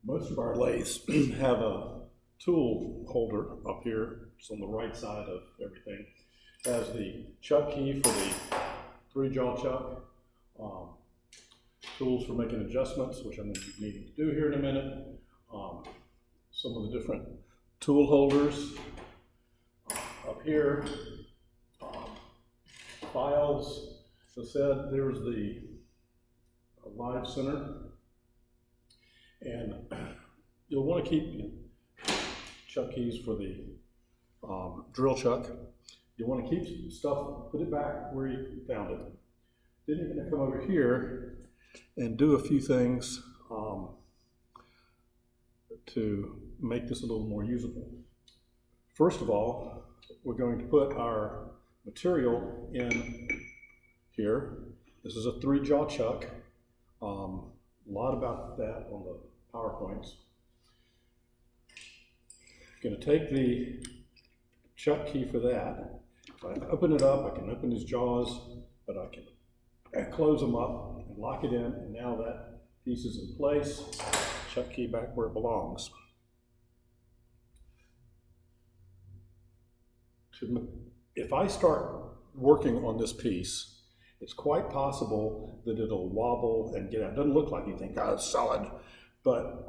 Most of our lathes have a tool holder up here. It's on the right side of everything. It has the chuck key for the 3-jaw chuck, tools for making adjustments, which I'm going to be needing to do here in a minute, some of the different tool holders up here, files. As I said, there's the live center. And you'll want to keep chuck keys for the drill chuck. You want to keep stuff, put it back where you found it. Then you're going to come over here and do a few things to make this a little more usable. First of all, we're going to put our material in here. This is a 3-jaw chuck. A lot about that on the PowerPoints. I'm going to take the chuck key for that. If I open it up, I can open these jaws, but I can close them up and lock it in, and now that piece is in place. Chuck key back where it belongs. If I start working on this piece, it's quite possible that it'll wobble and get out. It doesn't look like anything, it's solid, but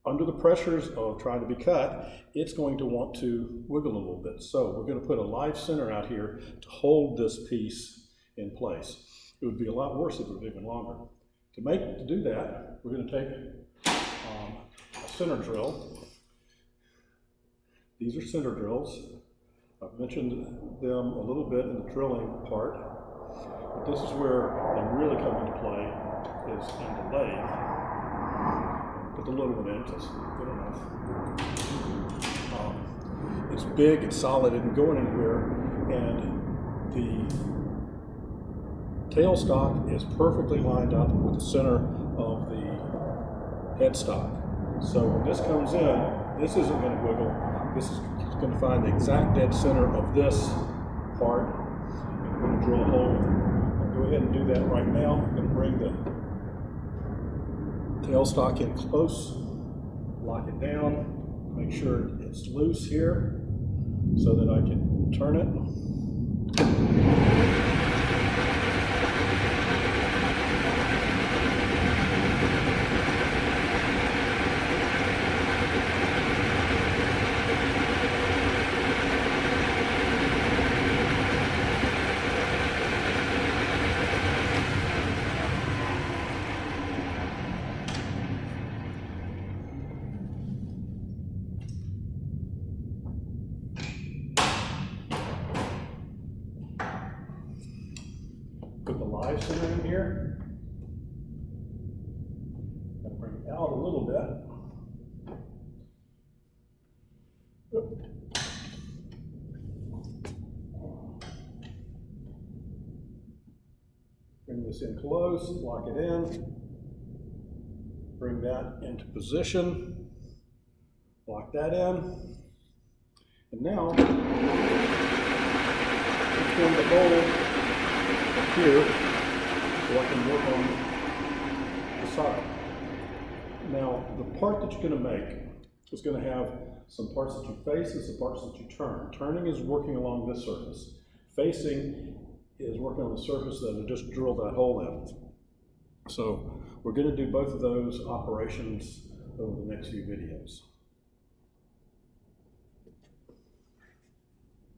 under the pressures of trying to be cut, it's going to want to wiggle a little bit. So we're going to put a live center out here to hold this piece in place. It would be a lot worse if it was even longer. To do that, we're going to take a center drill. These are center drills. I've mentioned them a little bit in the drilling part. But this is where they really come into play, is in the lathe. Put the little one in, that's good enough. It's big, it's solid, it isn't going anywhere, and the tailstock is perfectly lined up with the center of the headstock. So when this comes in, this isn't going to wiggle. This is going to find the exact dead center of this part, and we're going to drill a hole with it. Go ahead and do that right now. I'm going to bring the tailstock in close, lock it down, make sure it's loose here so that I can turn it. Put the live center in here. I'm going to bring it out a little bit. Bring this in close, lock it in. Bring that into position. Lock that in. And now, turn the bowl here so I can work on the side. Now, the part that you're going to make is going to have some parts that you face and some parts that you turn. Turning is working along this surface. Facing is working on the surface that I just drilled that hole in. So we're going to do both of those operations over the next few videos.